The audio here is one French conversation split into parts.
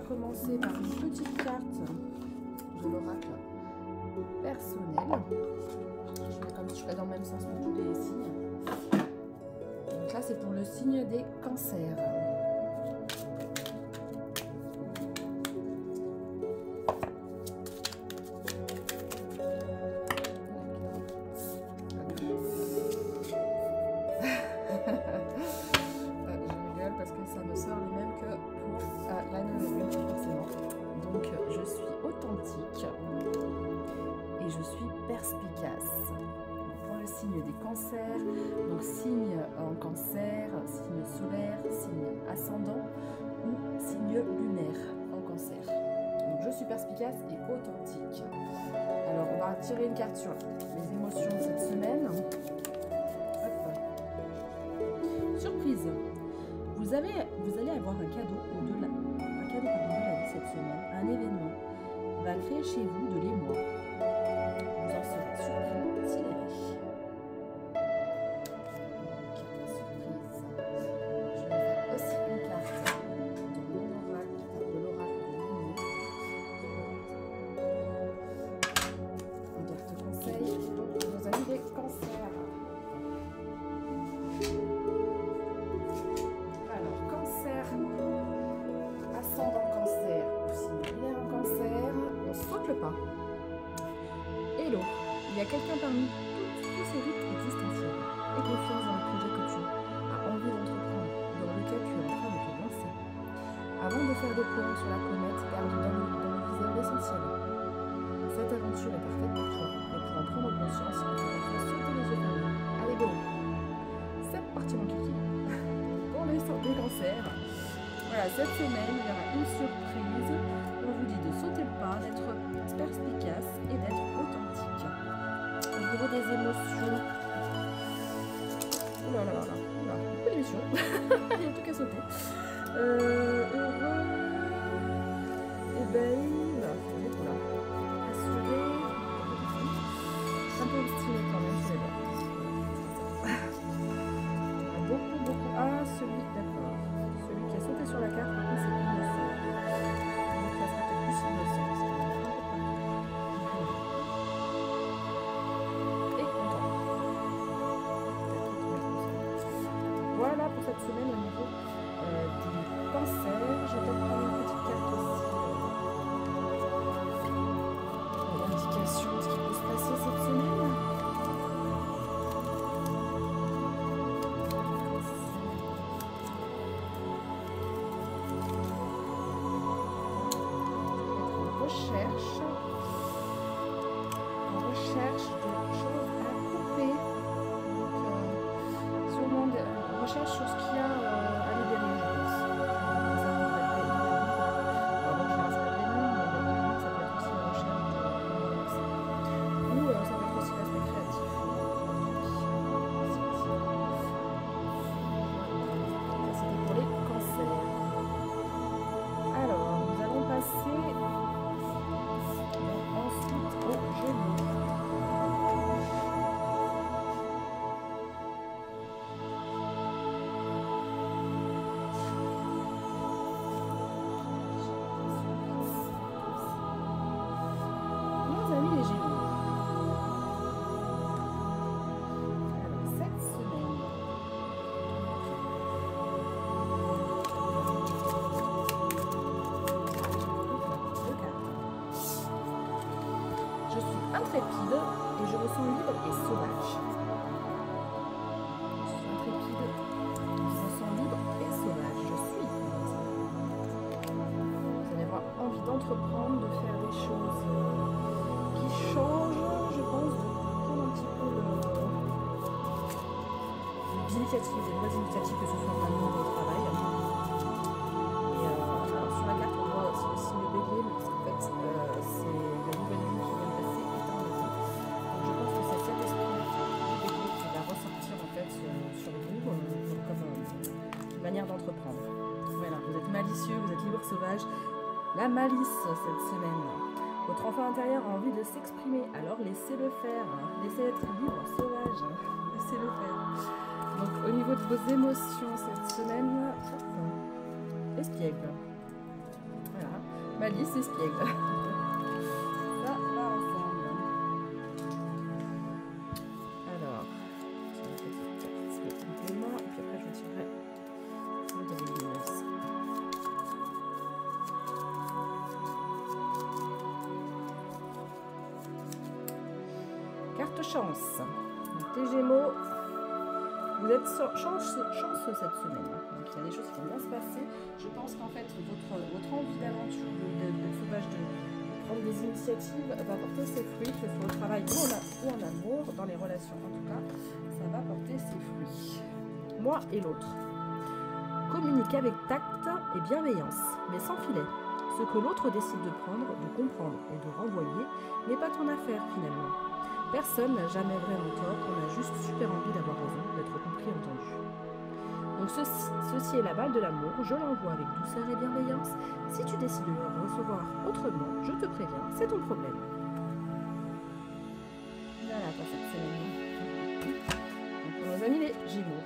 commencer par une petite carte de l'oracle personnel. Je fais comme si je ferais dans le même sens pour tous les signes. Donc là, c'est pour le signe des cancers. Et je suis perspicace. Pour le signe des cancers, donc signe en cancer, signe solaire, signe ascendant ou signe lunaire en cancer. Donc je suis perspicace et authentique. Alors on va tirer une carte sur les émotions de cette semaine. Hop. Surprise. Vous allez avoir un cadeau au-delà, un cadeau par de la vie cette semaine, un événement va créer chez vous de l'émoi. Vous en serez surpris, sidéré. Surprise. Je vais faire aussi une carte de mon oracle, de l'oracle de Lumière. Une carte conseil pour nos amis des cancers. Alors, cancer, ascendant cancer, aussi lunaire en cancer, on saute le pas. Hello, il y a quelqu'un parmi tous ces doutes existentiels et confiance dans le projet que tu as envie d'entreprendre, dans lequel tu es en train de te lancer. Avant de faire des plans sur la comète, garde dans le viseur l'essentiel. Cette aventure est parfaite pour toi, mais pour en prendre conscience, il faut parfois sauter les yeux fermés. Allez, go! C'est parti, mon kiki! Pour les cancers, voilà, cette semaine, il y aura une surprise. On vous dit de sauter le pas, d'être perspicace et d'être authentique. Au niveau des émotions, oula là là là, oula, beaucoup d'émotions. Il y a tout qu'à sauter. Heureux, et ben, là, c'est beaucoup là. Assuré, un peu obstiné quand même, je sais pas. Beaucoup. Ah, celui, d'accord. Celui qui a sauté sur la carte, par contre, c'est innocent. Donc, ça sera peut-être plus innocent. Et content. Voilà pour cette semaine au niveau du cancer. Je vais peut-être prendre une petite carte aussi. L'indication de ce qui peut se passer cette semaine. En recherche de choses à couper. Donc, sûrement recherche sur ce qu'il y a à libérer, je pense. Pardon, je ne reste pas les noms, mais ça peut être aussi la recherche de ou ça peut être aussi l'aspect créatif. C'était pour les cancers. Alors, nous allons passer ensuite au Gémeaux. Nos amis les Gémeaux. Alors, cette semaine, je suis intrépide et je me sens libre et sauvage. Je suis intrépide, je me sens libre et sauvage. Je suis. Vous allez avoir envie d'entreprendre, de faire des choses qui changent, je pense, de prendre un petit peu des initiatives, des nouvelles initiatives, que ce soit dans l'amour ou au travail. Et alors sur la carte, on voit aussi le signe bélier, mais parce qu'en fait, c'est la nouvelle lune qui vient de passer. Je pense que c'est cet esprit qui va ressortir en fait sur vous comme une manière d'entreprendre. Voilà, vous êtes malicieux, vous êtes libre, sauvage. La malice cette semaine. Votre enfant intérieur a envie de s'exprimer, alors laissez-le faire. Laissez être libre, sauvage. Laissez-le faire. Donc au niveau de vos émotions cette semaine, espiègle. Voilà. Malice espiègle. Ça va ensemble. Alors, petit complément, et puis après je retirerai le lumineuse. Carte chance. Tes Gémeaux, vous êtes chanceux cette semaine. Donc il y a des choses qui vont bien se passer. Je pense qu'en fait votre envie d'aventure, de sauvage, de prendre des initiatives va porter ses fruits, que ce soit au travail ou en amour, dans les relations en tout cas, ça va porter ses fruits. Moi et l'autre. Communiquer avec tact et bienveillance, mais sans filet. Ce que l'autre décide de prendre, de comprendre et de renvoyer n'est pas ton affaire finalement. Personne n'a jamais vraiment tort, on a juste super envie d'avoir raison, d'être compris et entendu. Donc ceci est la balle de l'amour, je l'envoie avec douceur et bienveillance. Si tu décides de le recevoir autrement, je te préviens, c'est ton problème. Voilà pour cette semaine. Donc pour nos amis les Gémeaux.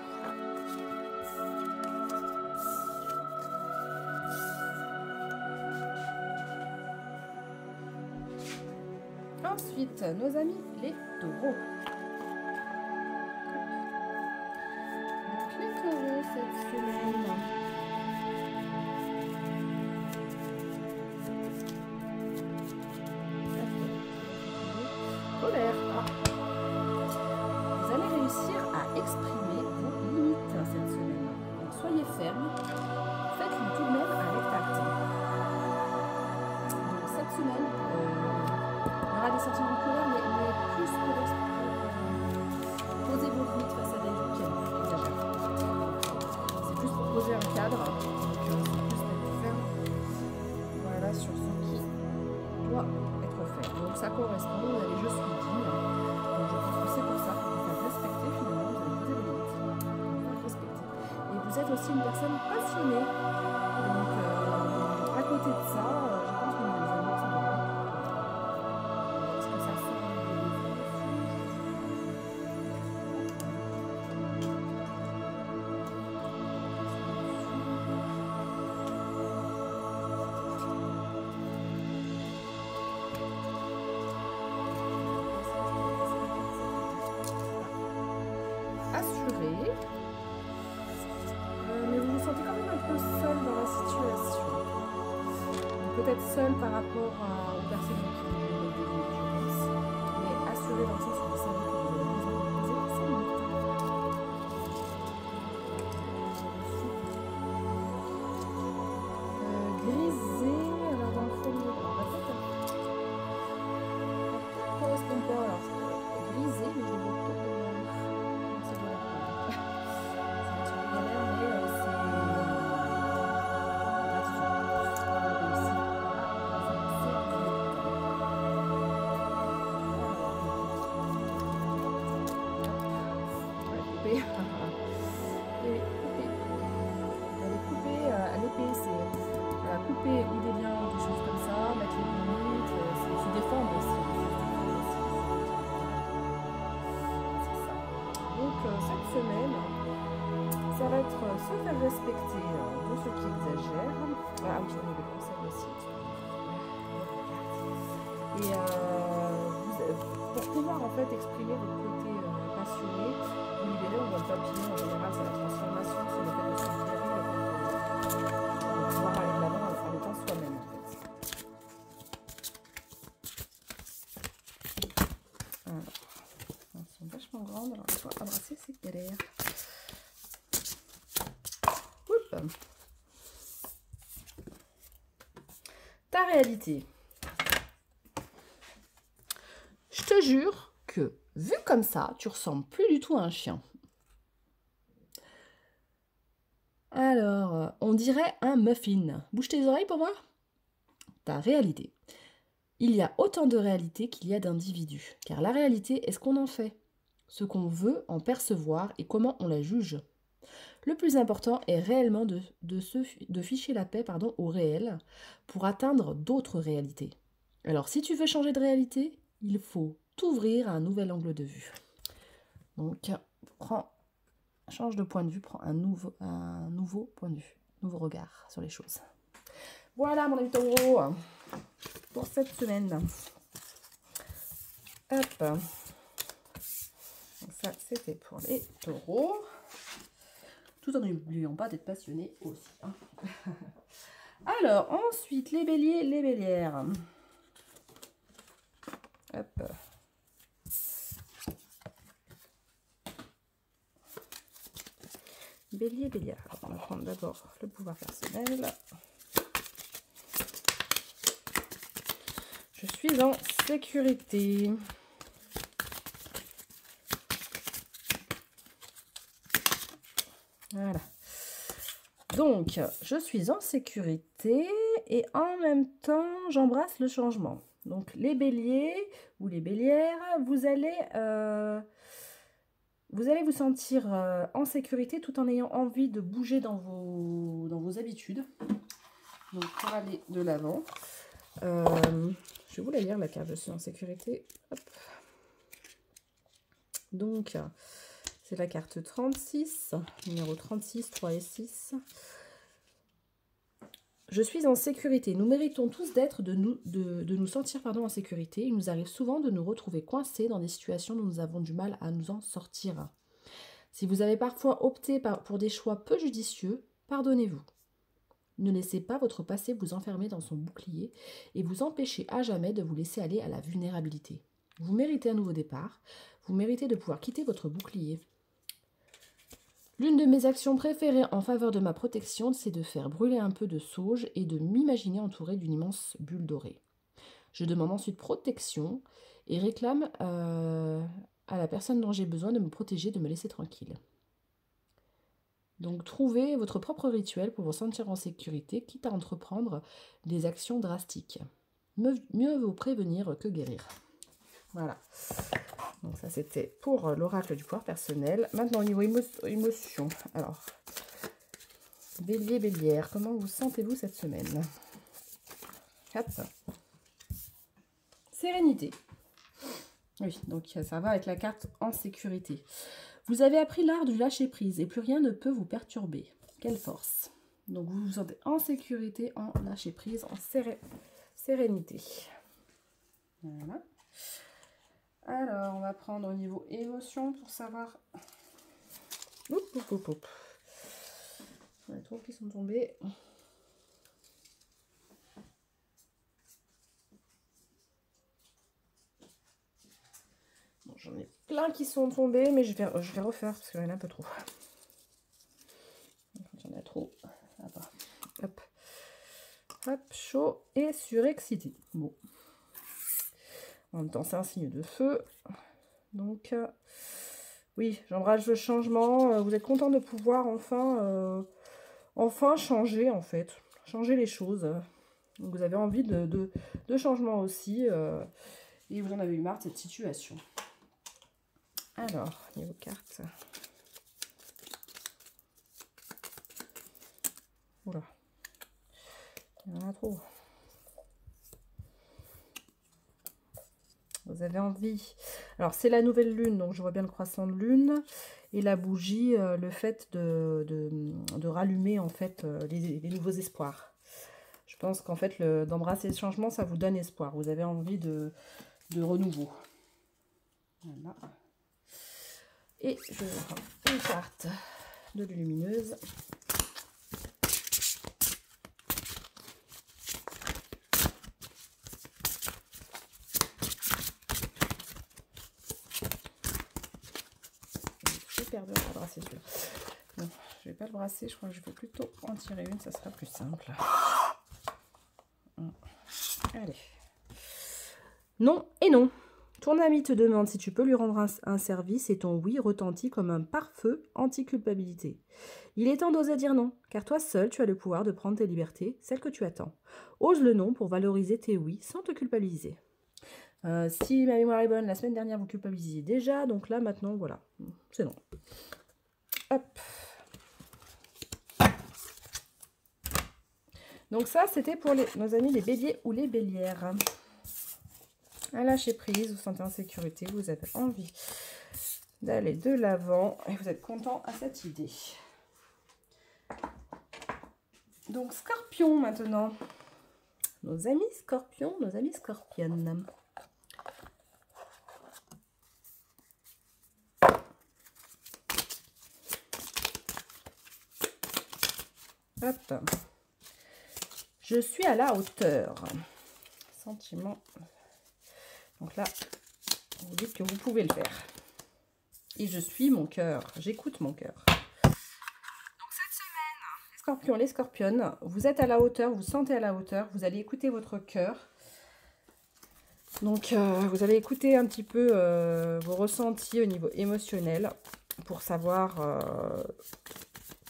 Ensuite, nos amis les Taureaux. Donc les Taureaux cette semaine. Colère. Vous allez réussir à exprimer vos limites cette semaine. Donc, soyez ferme. Faites-le tout de même avec tact. Donc cette semaine, il y aura des sentiments de colère, mais plus pour poser vos limites face à des gens qui exagèrent. C'est plus pour poser un cadre, donc c'est plus d'être ferme, voilà, sur ce qui doit être fait. Donc ça correspond, vous avez je suis digne, donc je pense que c'est pour ça que vous faites respecter finalement, vous allez poser vos limites, vous faites respecter. Et vous êtes aussi une personne passionnée, donc à côté de ça, je pense que les amis, ça doit pas. Assuré, mais vous vous sentez quand même un peu seul dans la situation. Peut-être seul par rapport aux personnes qui vous mettent des limites, je pense, mais assuré dans le sens où vous savez que vous avez besoin de poser ces limites. Grisé, alors dans le fond, on va peut-être correspond pas, alors grisé, mais je vois plutôt que couper ou des liens ou des choses comme ça, mettre les limites, se défendre aussi. C'est ça. Donc cette semaine, ça va être se faire respecter de ceux qui exagèrent. Ah oui, j'en avais pensé aussi. Et pour pouvoir en fait exprimer votre côté passionné, vous libérez, on voit le papillon en général, c'est la transformation, c'est le fait de se libérer, le fait de pouvoir aller de l'avant en étant soi-même en fait. Alors, elles sont vachement grandes, alors soit abrasser c'est galère. Oups. Ta réalité. Je te jure que, vu comme ça, tu ressembles plus du tout à un chien. Alors, on dirait un muffin. Bouge tes oreilles pour voir. Ta réalité. Il y a autant de réalité qu'il y a d'individus. Car la réalité est ce qu'on en fait, ce qu'on veut en percevoir et comment on la juge. Le plus important est réellement de ficher la paix au réel pour atteindre d'autres réalités. Alors, si tu veux changer de réalité, il faut t'ouvrir à un nouvel angle de vue. Donc, change de point de vue, prends un nouveau point de vue, nouveau regard sur les choses. Voilà mon ami taureau pour cette semaine. Hop. Donc ça, c'était pour les taureaux. Tout en n'oubliant pas d'être passionné aussi. Hein. Alors, ensuite, les béliers, les bélières. Hop. Bélier, bélière. Alors, on va prendre d'abord le pouvoir personnel. Je suis en sécurité. Voilà. Donc, je suis en sécurité et en même temps, j'embrasse le changement. Donc, les béliers ou les bélières, vous allez vous sentir en sécurité tout en ayant envie de bouger dans vos habitudes. Donc, pour aller de l'avant. Je vais vous la lire, la carte. Je suis en sécurité. Hop. Donc, c'est la carte 36, numéro 36, 3 et 6. Je suis en sécurité. Nous méritons tous de nous sentir en sécurité. Il nous arrive souvent de nous retrouver coincés dans des situations dont nous avons du mal à nous en sortir. Si vous avez parfois opté pour des choix peu judicieux, pardonnez-vous. Ne laissez pas votre passé vous enfermer dans son bouclier et vous empêcher à jamais de vous laisser aller à la vulnérabilité. Vous méritez un nouveau départ. Vous méritez de pouvoir quitter votre bouclier. L'une de mes actions préférées en faveur de ma protection, c'est de faire brûler un peu de sauge et de m'imaginer entourée d'une immense bulle dorée. Je demande ensuite protection et réclame à la personne dont j'ai besoin de me protéger, de me laisser tranquille. Donc, trouvez votre propre rituel pour vous sentir en sécurité, quitte à entreprendre des actions drastiques. Mieux vaut prévenir que guérir. Voilà. Donc ça, c'était pour l'oracle du pouvoir personnel. Maintenant, au niveau émotion. Alors, bélier, bélière, comment vous sentez-vous cette semaine? Hop. Sérénité. Oui, donc ça va avec la carte en sécurité. Vous avez appris l'art du lâcher-prise et plus rien ne peut vous perturber. Quelle force! Donc vous vous sentez en sécurité, en lâcher-prise, en sérénité. Voilà. Alors, on va prendre au niveau émotion pour savoir... Oup, oup, oup, oup. On a les trous qui sont tombés. Bon, j'en ai plein qui sont tombés, mais je vais refaire parce qu'il y en a un peu trop. Quand il y en a trop, hop, hop, hop, chaud et surexcité. Bon. En même temps, c'est un signe de feu. Donc, oui, j'embrasse le changement. Vous êtes content de pouvoir enfin changer, en fait. Changer les choses. Donc, vous avez envie de changement aussi. Et vous en avez eu marre de cette situation. Alors, niveau cartes. Oula. Il y en a trop. Vous avez envie. Alors, c'est la nouvelle lune, donc je vois bien le croissant de lune. Et la bougie, le fait de rallumer, en fait, les nouveaux espoirs. Je pense qu'en fait, d'embrasser le changement, ça vous donne espoir. Vous avez envie de renouveau. Voilà. Et je vais prendre une carte de lumineuse. Perdu à brasser celui-là. Non, je vais pas le brasser, je crois que je vais plutôt en tirer une, ça sera plus simple. Allez. Non et non. Ton ami te demande si tu peux lui rendre un service et ton oui retentit comme un pare-feu anti-culpabilité. Il est temps d'oser dire non, car toi seul tu as le pouvoir de prendre tes libertés, celles que tu attends. Ose le non pour valoriser tes oui sans te culpabiliser. Si ma mémoire est bonne, la semaine dernière vous culpabilisiez déjà, donc là maintenant voilà, c'est non. Hop. Donc ça c'était pour nos amis les béliers ou les bélières. À lâcher prise, vous vous sentez en sécurité, vous avez envie d'aller de l'avant et vous êtes content à cette idée. Donc Scorpion maintenant. nos amis scorpions, nos amis scorpionnes. Hop. Je suis à la hauteur. Sentiment. Donc là, vous dites que vous pouvez le faire. Et je suis mon cœur. J'écoute mon cœur. Donc cette semaine, les scorpions, les scorpionnes, vous êtes à la hauteur, vous sentez à la hauteur, vous allez écouter votre cœur. Donc vous allez écouter un petit peu vos ressentis au niveau émotionnel pour savoir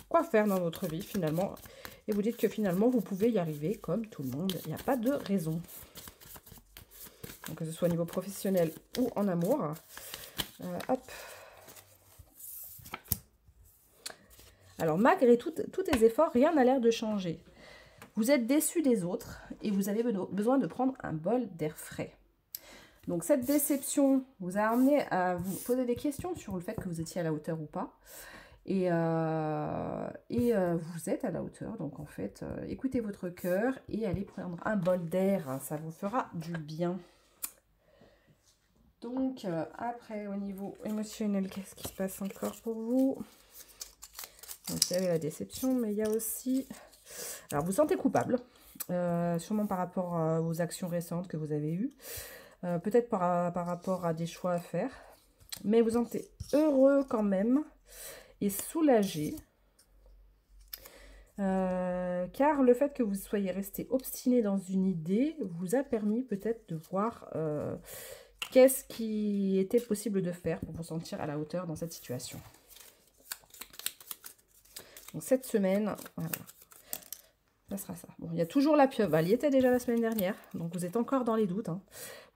quoi faire dans votre vie finalement. Et vous dites que finalement vous pouvez y arriver comme tout le monde. Il n'y a pas de raison. Donc que ce soit au niveau professionnel ou en amour. Hop. Alors malgré tous tes efforts, rien n'a l'air de changer. Vous êtes déçu des autres et vous avez besoin de prendre un bol d'air frais. Donc cette déception vous a amené à vous poser des questions sur le fait que vous étiez à la hauteur ou pas. Et vous êtes à la hauteur. Donc en fait, écoutez votre cœur et allez prendre un bol d'air. Ça vous fera du bien. Donc après, au niveau émotionnel, qu'est-ce qui se passe encore pour vous? Donc il y avait la déception, mais il y a aussi... Alors vous sentez coupable, sûrement par rapport aux actions récentes que vous avez eues. Peut-être par rapport à des choix à faire. Mais vous sentez heureux quand même et soulagé. Car le fait que vous soyez resté obstiné dans une idée vous a permis peut-être de voir qu'est-ce qui était possible de faire pour vous sentir à la hauteur dans cette situation. Donc cette semaine, voilà, ça sera ça. Bon, il y a toujours la pieuvre, elle y était déjà la semaine dernière, donc vous êtes encore dans les doutes. Hein.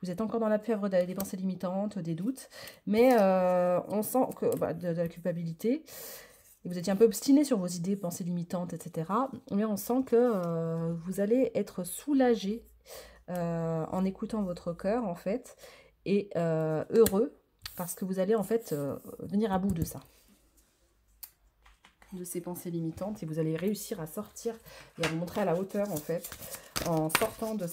Vous êtes encore dans la pieuvre des pensées limitantes, des doutes, mais on sent que de la culpabilité. Et vous étiez un peu obstiné sur vos idées, pensées limitantes, etc. Mais on sent que vous allez être soulagé en écoutant votre cœur, en fait, et heureux, parce que vous allez, en fait, venir à bout de ça. De ces pensées limitantes, et vous allez réussir à sortir et à vous montrer à la hauteur, en fait, en sortant de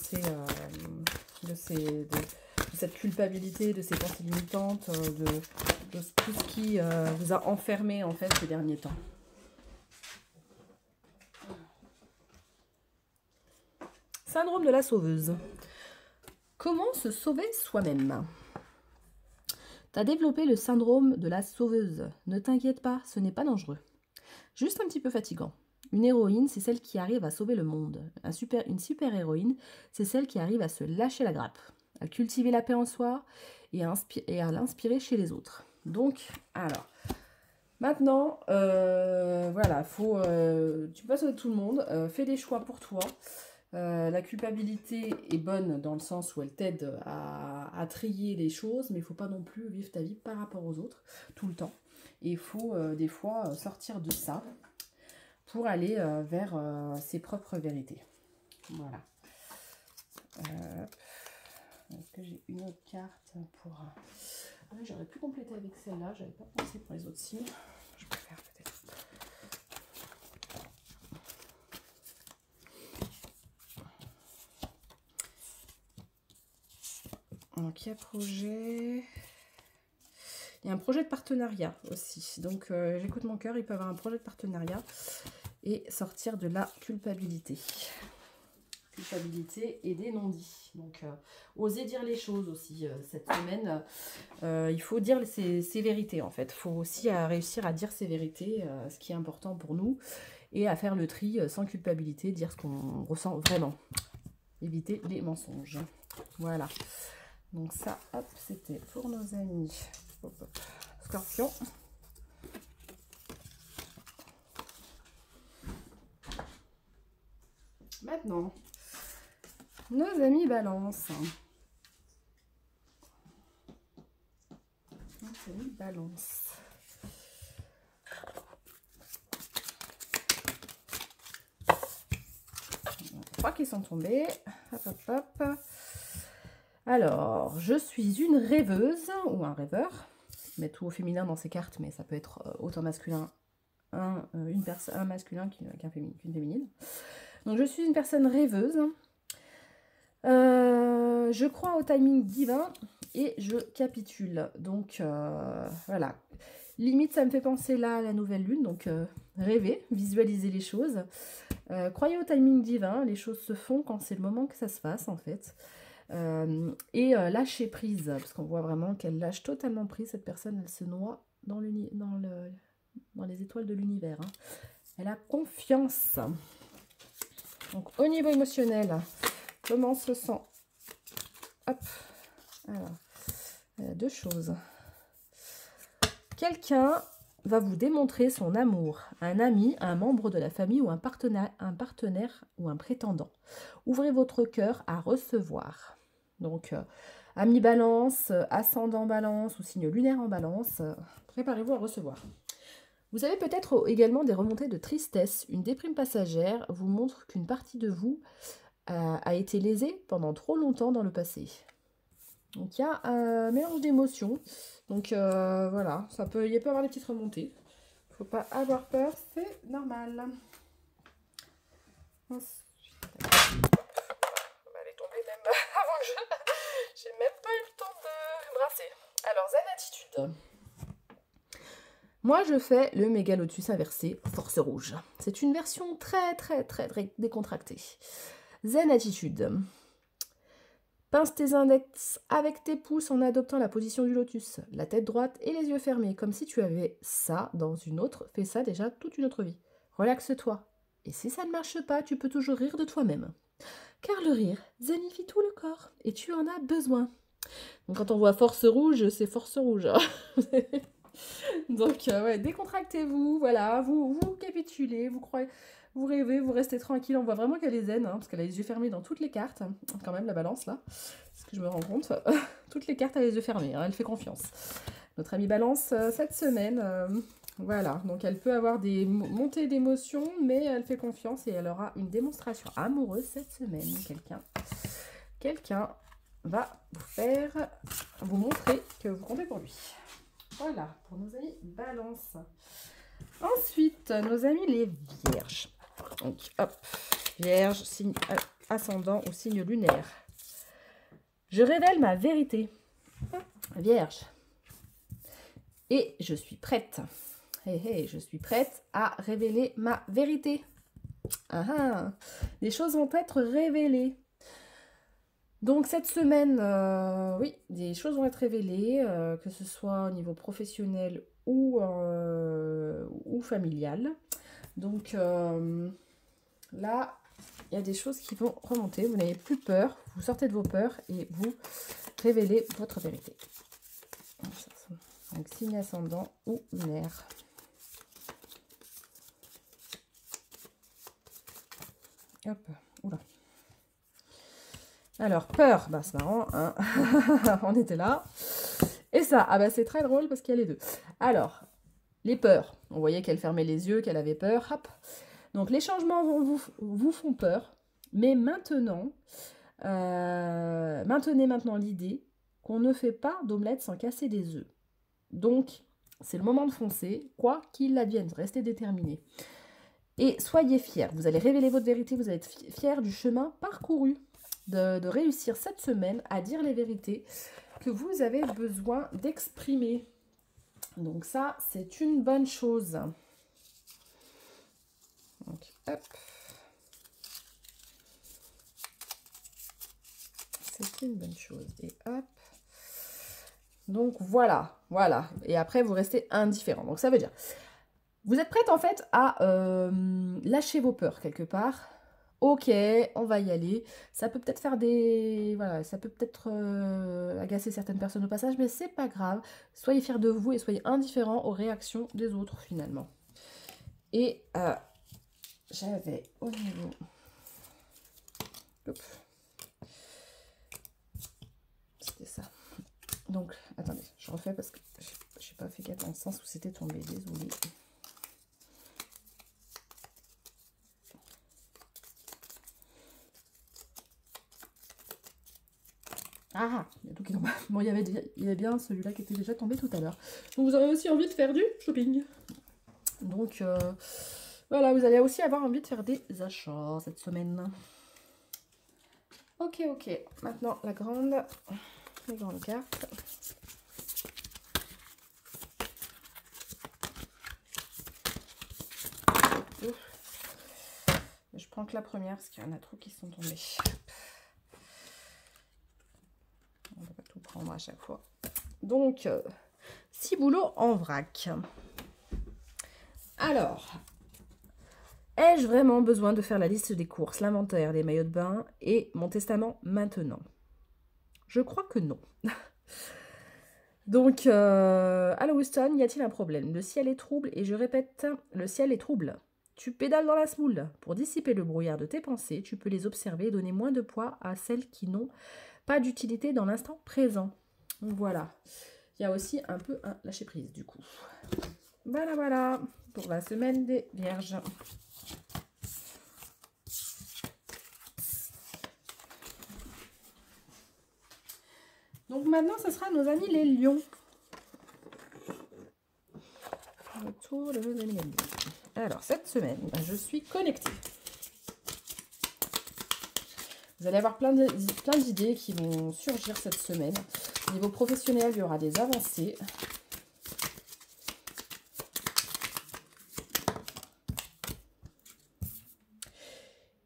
cette culpabilité, de ces pensées limitantes, de tout ce qui vous a enfermé, en fait, ces derniers temps. Syndrome de la sauveuse. Comment se sauver soi-même? Tu as développé le syndrome de la sauveuse. Ne t'inquiète pas, ce n'est pas dangereux. Juste un petit peu fatigant. Une héroïne, c'est celle qui arrive à sauver le monde. Une super héroïne, c'est celle qui arrive à se lâcher la grappe, à cultiver la paix en soi et à l'inspirer chez les autres. Donc, alors, maintenant, voilà, tu passes de tout le monde, fais des choix pour toi. La culpabilité est bonne dans le sens où elle t'aide à trier les choses, mais il ne faut pas non plus vivre ta vie par rapport aux autres tout le temps. Et il faut des fois sortir de ça pour aller vers ses propres vérités. Voilà. Est-ce que j'ai une autre carte pour... J'aurais pu compléter avec celle-là, j'avais pas pensé pour les autres signes. Je peux faire peut-être. Donc il y a projet... Il y a un projet de partenariat aussi. Donc j'écoute mon cœur, il peut avoir un projet de partenariat et sortir de la culpabilité. Culpabilité et des non-dits. Donc oser dire les choses aussi cette semaine. Il faut dire ses vérités en fait. Il faut aussi réussir à dire ses vérités, ce qui est important pour nous. Et à faire le tri sans culpabilité, dire ce qu'on ressent vraiment. Éviter les mensonges. Voilà. Donc ça, hop, c'était pour nos amis. Hop, hop. Scorpion. Maintenant, nos amis Balance. Nos amis Balance. Trois qui sont tombés. Hop, hop, hop. Alors, je suis une rêveuse ou un rêveur. Je mets tout au féminin dans ces cartes, mais ça peut être autant masculin, un masculin qu'une féminine. Donc, je suis une personne rêveuse Je crois au timing divin et je capitule. Donc voilà. Limite, ça me fait penser là à la nouvelle lune. Donc rêver, visualiser les choses. Croyez au timing divin. Les choses se font quand c'est le moment que ça se fasse en fait. Lâcher prise. Parce qu'on voit vraiment qu'elle lâche totalement prise. Cette personne, elle se noie dans les étoiles de l'univers. Hein. Elle a confiance. Donc au niveau émotionnel, comment on se sent? Hop. Alors, deux choses. Quelqu'un va vous démontrer son amour. Un ami, un membre de la famille ou un partenaire ou un prétendant. Ouvrez votre cœur à recevoir. Donc, ami balance, ascendant balance ou signe lunaire en balance, préparez-vous à recevoir. Vous avez peut-être également des remontées de tristesse. Une déprime passagère vous montre qu'une partie de vous a été lésée pendant trop longtemps dans le passé. Donc il y a un mélange d'émotions. Donc voilà, il peut y avoir des petites remontées. Il ne faut pas avoir peur, c'est normal. Ensuite, on va aller tomber même avant que j'ai même pas eu le temps de brasser. Alors, zen attitude. Moi, je fais le méga lotus inversé, force rouge. C'est une version très décontractée. Zen attitude. Pince tes index avec tes pouces en adoptant la position du lotus, la tête droite et les yeux fermés, comme si tu avais ça dans une autre, fais ça déjà toute une autre vie. Relaxe-toi. Et si ça ne marche pas, tu peux toujours rire de toi-même. Car le rire zénifie tout le corps, et tu en as besoin. Donc quand on voit force rouge, c'est force rouge. Donc ouais, décontractez-vous, voilà, vous capitulez, vous croyez... Vous rêvez, vous restez tranquille. On voit vraiment qu'elle est zen, hein, parce qu'elle a les yeux fermés dans toutes les cartes. Quand même, la balance, là. C'est ce que je me rends compte. Toutes les cartes, elle a les yeux fermés. Hein, elle fait confiance. Notre amie balance, cette semaine, voilà. Donc, elle peut avoir des montées d'émotions, mais elle fait confiance et elle aura une démonstration amoureuse cette semaine. Quelqu'un va vous montrer que vous comptez pour lui. Voilà, pour nos amis balance. Ensuite, nos amis les vierges. Donc, hop, vierge, signe ascendant ou signe lunaire. Je révèle ma vérité. Vierge. Et je suis prête. Je suis prête à révéler ma vérité. Les choses vont être révélées. Donc, cette semaine, oui, des choses vont être révélées, que ce soit au niveau professionnel ou familial. Donc, là, il y a des choses qui vont remonter. Vous n'avez plus peur. Vous sortez de vos peurs et vous révélez votre vérité. Donc, signe ascendant ou lunaire. Hop, oula. Alors, peur, bah c'est marrant, hein. On était là. Et ça, ah bah c'est très drôle parce qu'il y a les deux. Alors, les peurs. On voyait qu'elle fermait les yeux, qu'elle avait peur. Hop. Donc, les changements vous font peur. Mais maintenant, maintenez maintenant l'idée qu'on ne fait pas d'omelette sans casser des œufs. Donc, c'est le moment de foncer, quoi qu'il advienne. Restez déterminé. Et soyez fiers. Vous allez révéler votre vérité. Vous allez être fiers du chemin parcouru. De réussir cette semaine à dire les vérités que vous avez besoin d'exprimer. Donc ça, c'est une bonne chose. Donc, hop. C'est une bonne chose. Et hop. Donc voilà. Et après, vous restez indifférent. Donc ça veut dire, vous êtes prête en fait à lâcher vos peurs quelque part. Ok, on va y aller. Ça peut peut-être faire des... Voilà, ça peut peut-être agacer certaines personnes au passage, mais c'est pas grave. Soyez fiers de vous et soyez indifférents aux réactions des autres, finalement. Et j'avais au niveau... C'était ça. Donc, attendez, je refais parce que j'ai pas fait gaffe dans le sens où c'était tombé. Désolée. Ah, il y a tout qui tombe. Bon, il y avait bien celui-là qui était déjà tombé tout à l'heure. Donc, vous aurez aussi envie de faire du shopping. Donc, voilà, vous allez aussi avoir envie de faire des achats cette semaine. Ok, ok. Maintenant, les grandes cartes. Ouf. Je prends que la première parce qu'il y en a trop qui sont tombés. On va tout prendre à chaque fois. Donc, 6 boulots en vrac. Alors, ai-je vraiment besoin de faire la liste des courses, l'inventaire des maillots de bain et mon testament maintenant? Je crois que non. Donc, à Lewiston, y a-t-il un problème? Le ciel est trouble et je répète, le ciel est trouble. Tu pédales dans la semoule. Pour dissiper le brouillard de tes pensées, tu peux les observer et donner moins de poids à celles qui n'ont pas d'utilité dans l'instant présent. Donc voilà. Il y a aussi un peu un lâcher-prise du coup. Voilà, voilà, pour la semaine des Vierges. Donc maintenant, ce sera nos amis les lions. Retour de nos amis les lions. Alors, cette semaine, je suis connectée. Vous allez avoir plein d'idées qui vont surgir cette semaine. Au niveau professionnel, il y aura des avancées.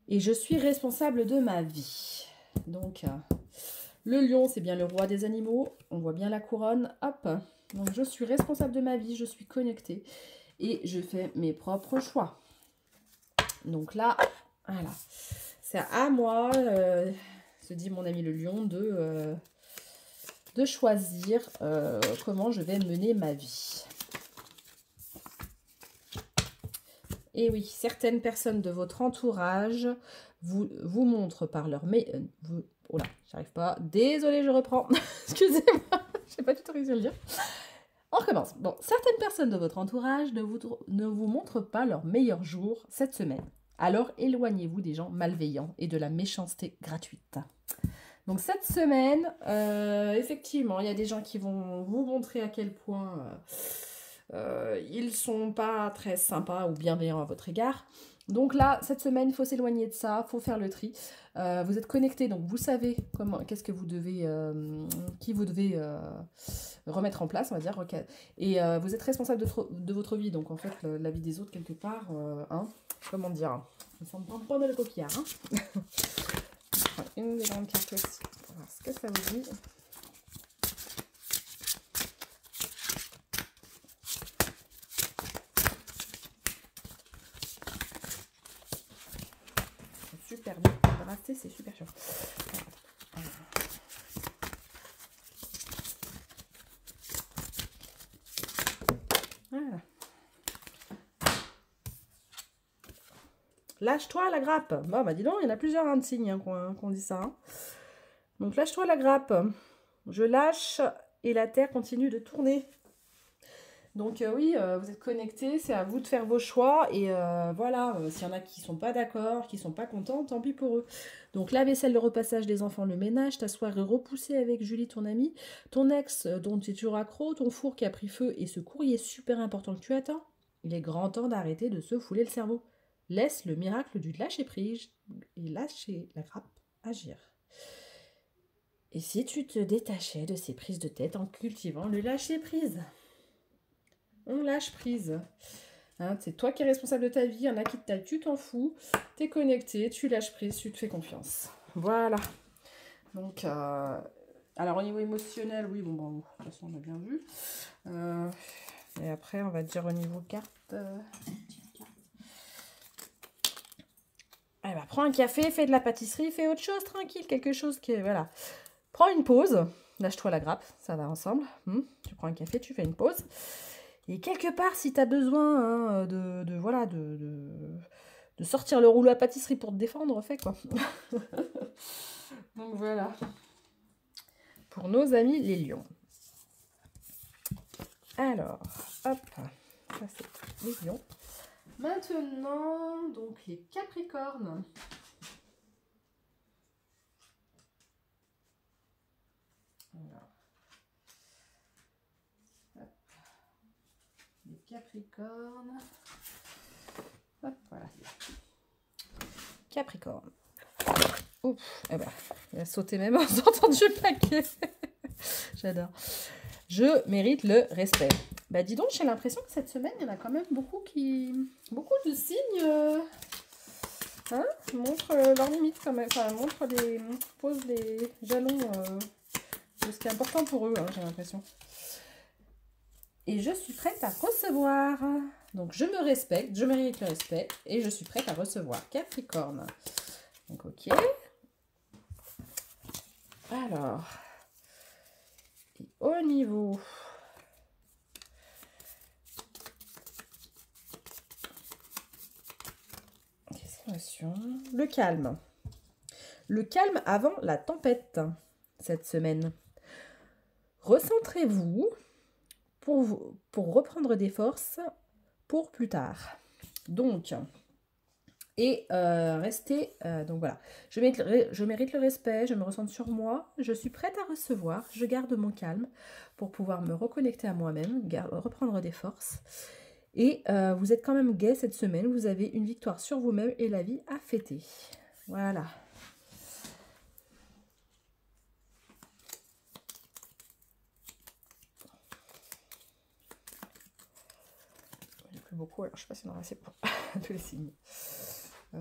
Et je suis responsable de ma vie. Donc, le lion, c'est bien le roi des animaux. On voit bien la couronne. Hop. Donc, je suis responsable de ma vie. Je suis connectée. Et je fais mes propres choix. Donc là, voilà. C'est à moi, se dit mon ami le lion, de choisir comment je vais mener ma vie. Et oui, certaines personnes de votre entourage vous montrent par leur... Oh là, j'arrive pas. Désolée, je reprends. Excusez-moi, je n'ai pas du tout réussi à le dire. On recommence. Bon, certaines personnes de votre entourage ne vous montrent pas leur meilleur jour cette semaine. Alors, éloignez-vous des gens malveillants et de la méchanceté gratuite. Donc, cette semaine, effectivement, il y a des gens qui vont vous montrer à quel point ils ne sont pas très sympas ou bienveillants à votre égard. Donc là, cette semaine, il faut s'éloigner de ça, il faut faire le tri. Vous êtes connecté, donc vous savez qu'est-ce que vous devez, qui vous devez remettre en place, on va dire. Et vous êtes responsable de votre vie, donc en fait, la vie des autres, quelque part, hein, comment dire, ça ne prend pas de le coquillard. Hein. Je prends une des grandes cartes aussi pour voir ce que ça vous dit. Super bien brassé, c'est super chaud. Voilà. Lâche-toi la grappe. Bon, bah dis donc, il y en a plusieurs de signes hein, qu'on dit ça. Hein. Donc lâche-toi la grappe. Je lâche et la terre continue de tourner. Donc oui, vous êtes connectés, c'est à vous de faire vos choix. Et voilà, s'il y en a qui ne sont pas d'accord, qui ne sont pas contents, tant pis pour eux. Donc la vaisselle, le repassage des enfants, le ménage, ta soirée repoussée avec Julie, ton amie, ton ex dont tu es toujours accro, ton four qui a pris feu et ce courrier super important que tu attends. Il est grand temps d'arrêter de se fouler le cerveau. Laisse le miracle du lâcher-prise et lâcher la grappe agir. Et si tu te détachais de ces prises de tête en cultivant le lâcher-prise? On lâche prise. Hein, c'est toi qui es responsable de ta vie. Il y en a qui te taillent, tu t'en fous. Tu es connecté, tu lâches prise, tu te fais confiance. Voilà. Donc, alors au niveau émotionnel, oui, bon, de toute façon, on a bien vu. Et après, on va dire au niveau carte. Prends un café, fais de la pâtisserie, fais autre chose, tranquille, quelque chose qui est... Voilà. Prends une pause. Lâche-toi la grappe, ça va ensemble. Tu prends un café, tu fais une pause. Et quelque part, si tu as besoin hein, de sortir le rouleau à pâtisserie pour te défendre, fais quoi. Donc voilà. Pour nos amis les lions. Alors, hop, ça c'est les lions. Maintenant, donc les capricornes. Alors, hop. Les capricornes. Hop, voilà. Capricorne. Oups, eh ben, Elle a sauté même en sortant du paquet. J'adore. Je mérite le respect. Bah dis donc, j'ai l'impression que cette semaine, il y en a quand même beaucoup de signes montrent leurs limites quand même. Enfin, posent les jalons de ce qui est important pour eux, hein, j'ai l'impression. Et je suis prête à recevoir. Donc je me respecte, je mérite le respect et je suis prête à recevoir. Capricorne. Donc ok. Alors, et au niveau des émotions, le calme. Le calme avant la tempête cette semaine. Recentrez-vous pour reprendre des forces pour plus tard. Donc, et restez, donc voilà, je mérite le respect, je me ressens sur moi, je suis prête à recevoir, je garde mon calme pour pouvoir me reconnecter à moi-même, reprendre des forces. Et vous êtes quand même gai cette semaine, vous avez une victoire sur vous-même et la vie à fêter. Voilà. Il n'y a plus beaucoup, alors je ne sais pas si on aura assez pour tous les signes. Ça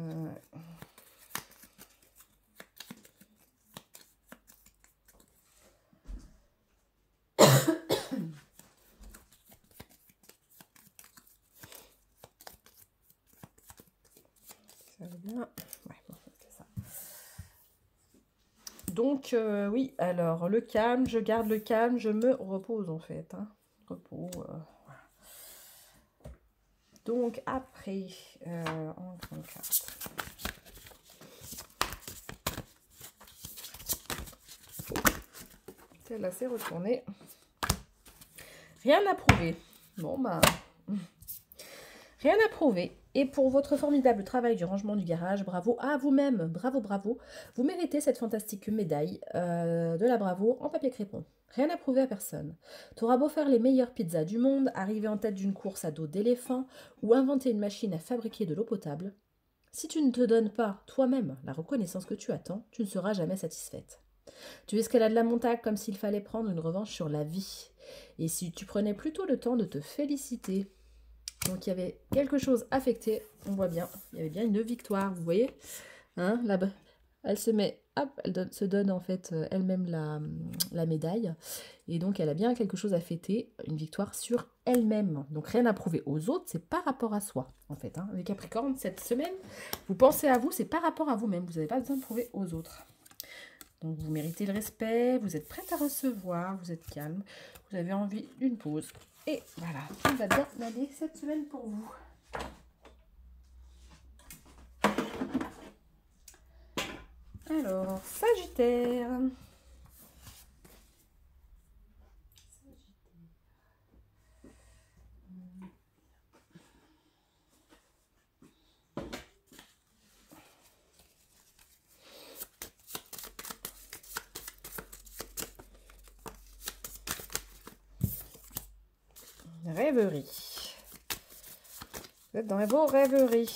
va bien. Ouais, bon, c'est ça. Donc, oui, alors, le calme, je garde le calme, je me repose en fait. Hein. Repos, voilà. Donc, après, en 34. Celle-là, c'est retourné. Rien à prouver. Bon, bah... Rien à prouver. Et pour votre formidable travail du rangement du garage, bravo à vous-même. Bravo, bravo. Vous méritez cette fantastique médaille de la bravo en papier crépon. Rien à prouver à personne. T'auras beau faire les meilleures pizzas du monde, arriver en tête d'une course à dos d'éléphant ou inventer une machine à fabriquer de l'eau potable. Si tu ne te donnes pas toi-même la reconnaissance que tu attends, tu ne seras jamais satisfaite. Tu escalades la montagne comme s'il fallait prendre une revanche sur la vie. Et si tu prenais plutôt le temps de te féliciter. Donc il y avait quelque chose affecté, on voit bien, il y avait bien une victoire, vous voyez, hein, là-bas, elle se met, hop, se donne en fait elle-même la médaille, et donc elle a bien quelque chose à fêter, une victoire sur elle-même, donc rien à prouver aux autres, c'est par rapport à soi, en fait, hein. Les Capricornes, cette semaine, vous pensez à vous, c'est par rapport à vous-même, vous n'avez pas besoin de prouver aux autres. Donc vous méritez le respect, vous êtes prête à recevoir, vous êtes calme, vous avez envie d'une pause. Et voilà, on va bien aller cette semaine pour vous. Alors, Sagittaire. Rêverie. Vous êtes dans vos rêveries.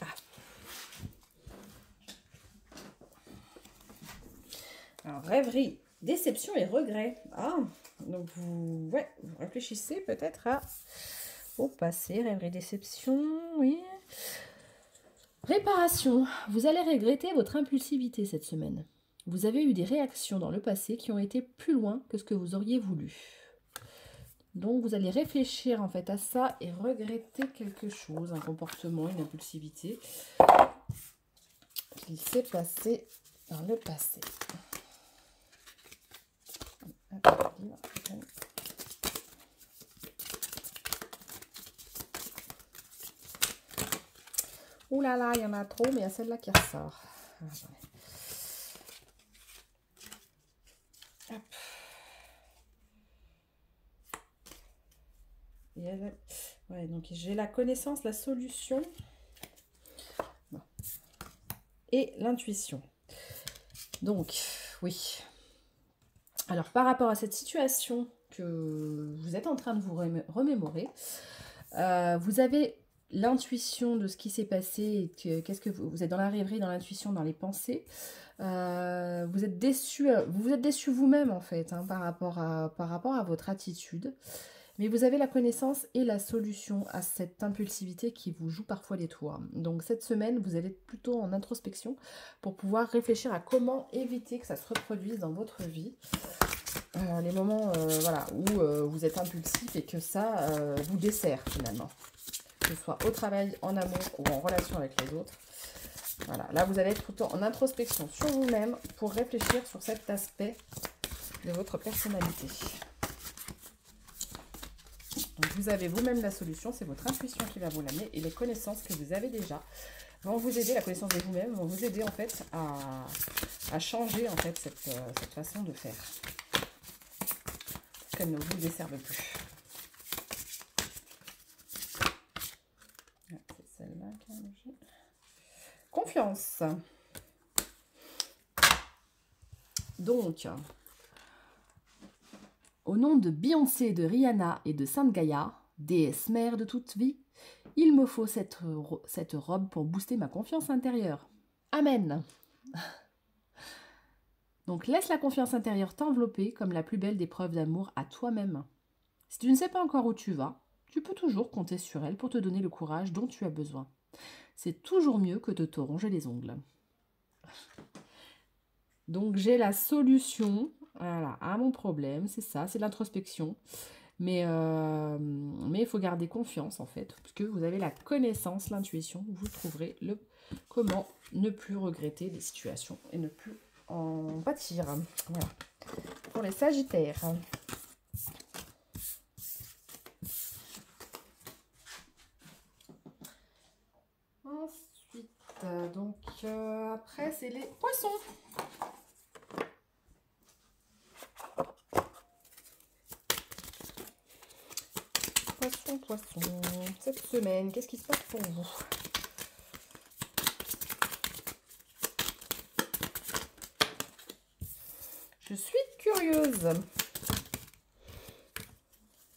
Ah. Alors, rêverie, déception et regret. Ah, donc vous réfléchissez peut-être au passé. Rêverie, déception, oui. Réparation. Vous allez regretter votre impulsivité cette semaine. Vous avez eu des réactions dans le passé qui ont été plus loin que ce que vous auriez voulu. Donc vous allez réfléchir en fait à ça et regretter quelque chose, un comportement, une impulsivité qui s'est passé dans le passé. Ouh là là, il y en a trop, mais il y a celle-là qui ressort. Hop. Ouais, donc j'ai la connaissance, la solution bon. Et l'intuition. Donc, oui. Alors, par rapport à cette situation que vous êtes en train de vous remémorer, vous avez l'intuition de ce qui s'est passé, qu'est-ce que vous êtes dans la rêverie, dans l'intuition, dans les pensées. Vous êtes déçu vous-même en fait, hein, par rapport à votre attitude. Mais vous avez la connaissance et la solution à cette impulsivité qui vous joue parfois les tours. Donc cette semaine, vous allez être plutôt en introspection pour pouvoir réfléchir à comment éviter que ça se reproduise dans votre vie. Les moments voilà, où vous êtes impulsif et que ça vous dessert finalement. Que ce soit au travail, en amour ou en relation avec les autres. Voilà, là vous allez être plutôt en introspection sur vous-même pour réfléchir sur cet aspect de votre personnalité. Donc vous avez vous-même la solution, c'est votre intuition qui va vous l'amener et les connaissances que vous avez déjà vont vous aider, la connaissance de vous-même vont vous aider en fait à changer en fait cette façon de faire. Parce qu'elle ne vous desserve plus. C'est celle-là qui a bougé. Confiance. Donc, au nom de Beyoncé, de Rihanna et de Sainte Gaïa, déesse mère de toute vie, il me faut cette robe pour booster ma confiance intérieure. Amen. Donc laisse la confiance intérieure t'envelopper comme la plus belle des preuves d'amour à toi-même. Si tu ne sais pas encore où tu vas, tu peux toujours compter sur elle pour te donner le courage dont tu as besoin. C'est toujours mieux que de te ronger les ongles. Donc j'ai la solution, voilà, à mon problème, c'est ça, c'est l'introspection. Mais il faut garder confiance en fait, puisque vous avez la connaissance, l'intuition, vous trouverez comment ne plus regretter des situations et ne plus en pâtir. Voilà, pour les Sagittaires. Ensuite, donc après c'est les Poissons. Poisson, cette semaine, qu'est-ce qui se passe pour vous? Je suis curieuse.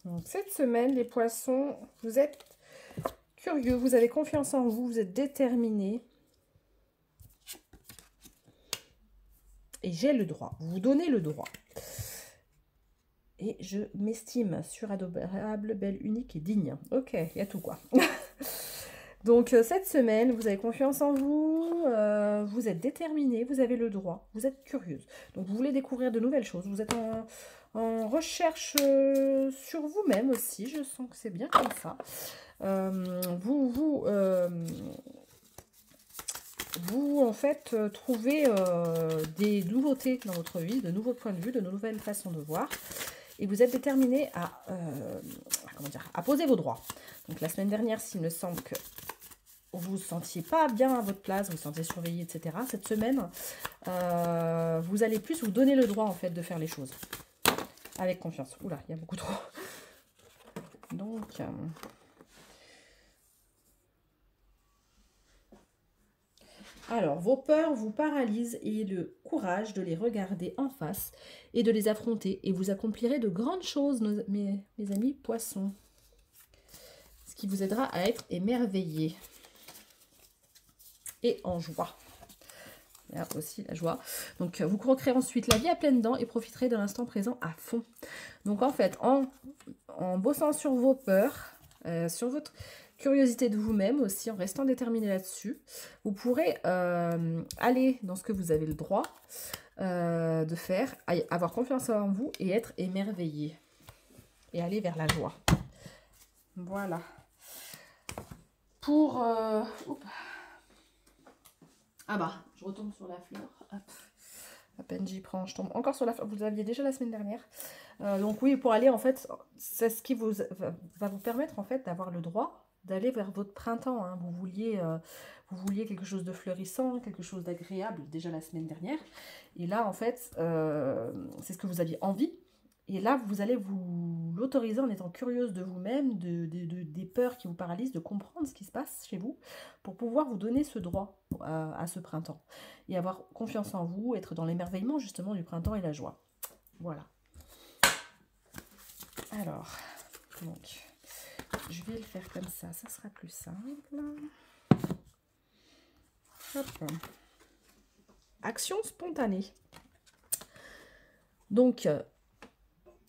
Donc, cette semaine, les poissons, vous êtes curieux, vous avez confiance en vous, vous êtes déterminés. Et j'ai le droit, vous donnez le droit. Et je m'estime suradorable, belle, unique et digne. Ok, il y a tout quoi. Donc cette semaine, vous avez confiance en vous, vous êtes déterminé, vous avez le droit, vous êtes curieuse. Donc vous voulez découvrir de nouvelles choses, vous êtes en recherche sur vous-même aussi, je sens que c'est bien comme ça. Vous en fait trouvez des nouveautés dans votre vie, de nouveaux points de vue, de nouvelles façons de voir. Et vous êtes déterminé à poser vos droits. Donc la semaine dernière, s'il me semble que vous ne vous sentiez pas bien à votre place, vous vous sentez surveillé, etc. Cette semaine, vous allez plus vous donner le droit en fait de faire les choses. Avec confiance. Oula, il y a beaucoup trop. Donc... Alors, vos peurs vous paralysent et ayez le courage de les regarder en face et de les affronter. Et vous accomplirez de grandes choses, mes amis poissons. Ce qui vous aidera à être émerveillés et en joie. Il y a aussi la joie. Donc, vous croquerez ensuite la vie à pleines dents et profiterez de l'instant présent à fond. Donc, en fait, en bossant sur vos peurs, sur votre... curiosité de vous-même aussi, en restant déterminé là-dessus, vous pourrez aller dans ce que vous avez le droit de faire, avoir confiance en vous et être émerveillé. Et aller vers la joie. Voilà. Pour... Ah bah, je retombe sur la fleur. Hop. À peine j'y prends, je tombe encore sur la fleur. Vous l'aviez déjà la semaine dernière. Donc oui, pour aller en fait, c'est ce qui va vous permettre en fait d'avoir le droit d'aller vers votre printemps. Hein. Vous vouliez quelque chose de fleurissant, quelque chose d'agréable déjà la semaine dernière. Et là, en fait, c'est ce que vous aviez envie. Et là, vous allez vous l'autoriser en étant curieuse de vous-même, des peurs qui vous paralysent, de comprendre ce qui se passe chez vous, pour pouvoir vous donner ce droit à ce printemps. Et avoir confiance en vous, être dans l'émerveillement justement du printemps et la joie. Voilà. Alors, donc... je vais le faire comme ça sera plus simple. Hop. Action spontanée. Donc,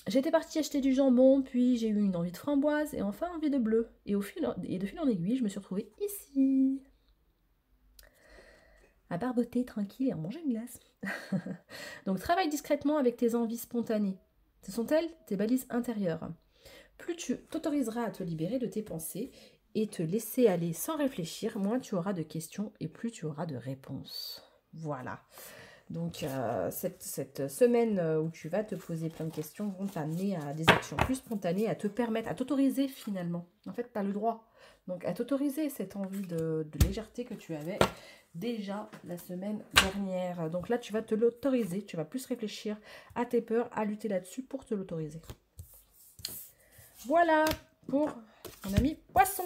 j'étais partie acheter du jambon, puis j'ai eu une envie de framboise et enfin envie de bleu. Et de fil en aiguille, je me suis retrouvée ici. À barboter tranquille et en manger une glace. Donc, travaille discrètement avec tes envies spontanées. Ce sont elles tes balises intérieures. Plus tu t'autoriseras à te libérer de tes pensées et te laisser aller sans réfléchir, moins tu auras de questions et plus tu auras de réponses. Voilà. Donc, cette semaine où tu vas te poser plein de questions vont t'amener à des actions plus spontanées, à te permettre, à t'autoriser finalement. En fait, tu as le droit. Donc, à t'autoriser cette envie de légèreté que tu avais déjà la semaine dernière. Donc là, tu vas te l'autoriser. Tu vas plus réfléchir à tes peurs, à lutter là-dessus pour te l'autoriser. Voilà pour mon ami poisson.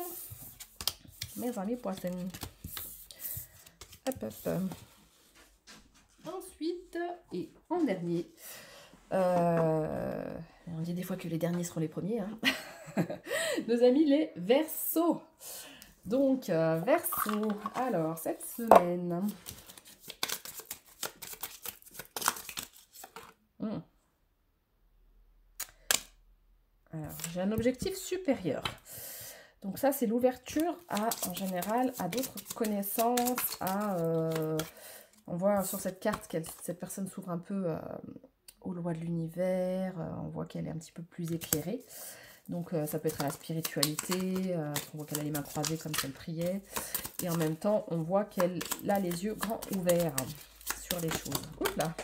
Mes amis poissons. Hop, hop. Ensuite, et en dernier, on dit des fois que les derniers seront les premiers, hein. Nos amis les Verseaux. Donc, Verseaux, alors, cette semaine... Alors, j'ai un objectif supérieur. Donc ça, c'est l'ouverture à, en général, à d'autres connaissances, à... on voit sur cette carte que cette personne s'ouvre un peu aux lois de l'univers. On voit qu'elle est un petit peu plus éclairée. Donc ça peut être à la spiritualité. On voit qu'elle a les mains croisées comme si elle priait. Et en même temps, on voit qu'elle a les yeux grands ouverts sur les choses. Oups là.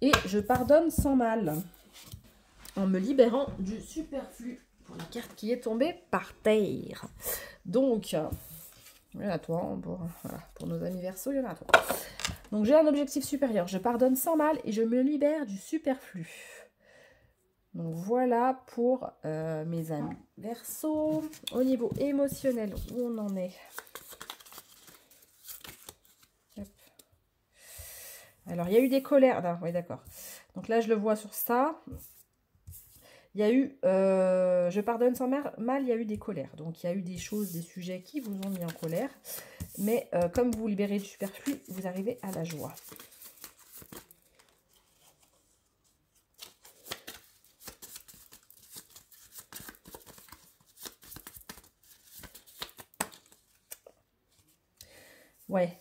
Et je pardonne sans mal. En me libérant du superflu. Pour la carte qui est tombée par terre. Donc, il y en a toi, pour nos amis Verseaux, il y en a toi. Donc, j'ai un objectif supérieur. Je pardonne sans mal et je me libère du superflu. Donc, voilà pour mes amis Verseaux. Au niveau émotionnel, où on en est? Hop. Alors, il y a eu des colères. Ah, oui, d'accord. Donc là, je le vois sur ça. Il y a eu, je pardonne sans mal, il y a eu des colères. Donc, il y a eu des choses, des sujets qui vous ont mis en colère. Mais comme vous vous libérez du superflu, vous arrivez à la joie. Ouais,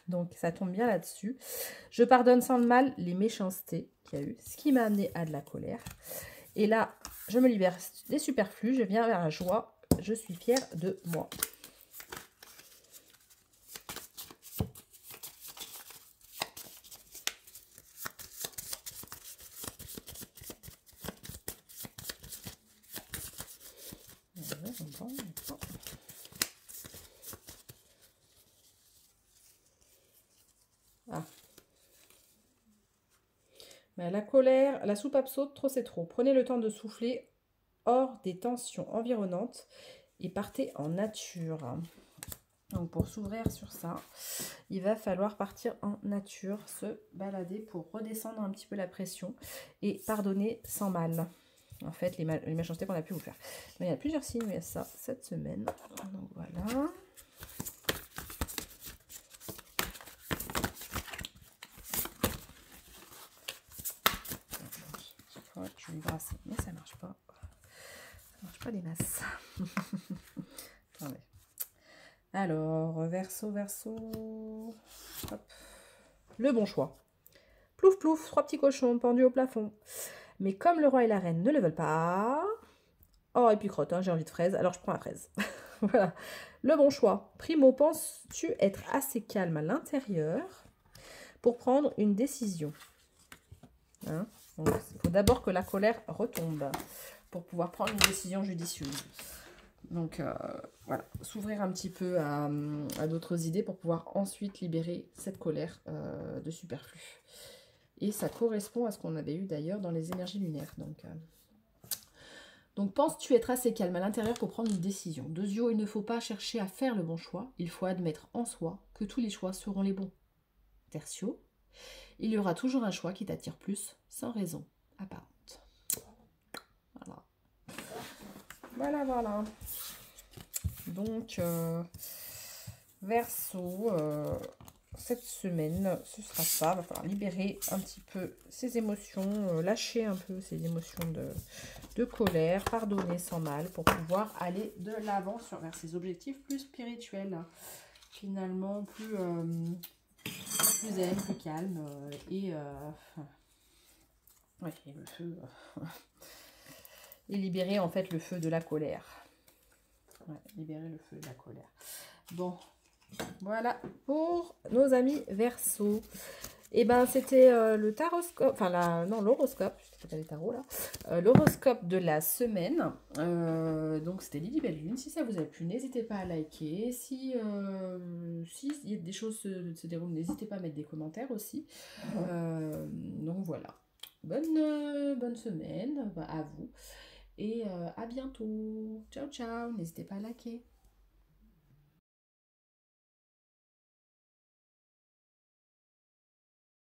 donc ça tombe bien là-dessus. Je pardonne sans le mal les méchancetés qu'il y a eu, ce qui m'a amené à de la colère. Et là, je me libère des superflus, je viens vers la joie, je suis fière de moi. Ah. La colère, la soupape saute, trop c'est trop. Prenez le temps de souffler hors des tensions environnantes et partez en nature. Donc pour s'ouvrir sur ça, il va falloir partir en nature, se balader pour redescendre un petit peu la pression et pardonner sans mal. En fait, les méchancetés qu'on a pu vous faire. Mais il y a plusieurs signes où il y a ça cette semaine. Donc voilà. Je vais brasser, mais ça marche pas. Ça marche pas des masses. Attendez. Alors, Verseau. Hop. Le bon choix. Plouf plouf, 3 petits cochons pendus au plafond. Mais comme le roi et la reine ne le veulent pas... Oh, et puis crotte, hein, j'ai envie de fraise, alors je prends la fraise. Voilà. Le bon choix. Primo, penses-tu être assez calme à l'intérieur pour prendre une décision? Hein? Donc, il faut d'abord que la colère retombe pour pouvoir prendre une décision judicieuse. Donc, voilà, s'ouvrir un petit peu à d'autres idées pour pouvoir ensuite libérer cette colère de superflu. Et ça correspond à ce qu'on avait eu d'ailleurs dans les énergies lunaires. Donc penses-tu être assez calme à l'intérieur pour prendre une décision? Deuxio, il ne faut pas chercher à faire le bon choix, il faut admettre en soi que tous les choix seront les bons. Tertio, il y aura toujours un choix qui t'attire plus, sans raison apparente. Voilà. Voilà, voilà. Donc, Verseau, cette semaine, ce sera ça. Il va falloir libérer un petit peu ses émotions, lâcher un peu ses émotions de colère, pardonner sans mal pour pouvoir aller de l'avant vers ses objectifs plus spirituels. Finalement, plus zen, plus calme ouais, et le feu et libérer en fait le feu de la colère. Ouais, libérer le feu de la colère. Bon, voilà pour nos amis Verseau. Et ben c'était le taroscope, enfin l'horoscope, je sais pas les tarots là, l'horoscope de la semaine. Donc c'était Lily Belle Lune. Si ça vous a plu, n'hésitez pas à liker. Si il y a des choses se déroulent, n'hésitez pas à mettre des commentaires aussi. Donc voilà. Bonne semaine à vous. Et à bientôt. Ciao, ciao. N'hésitez pas à liker.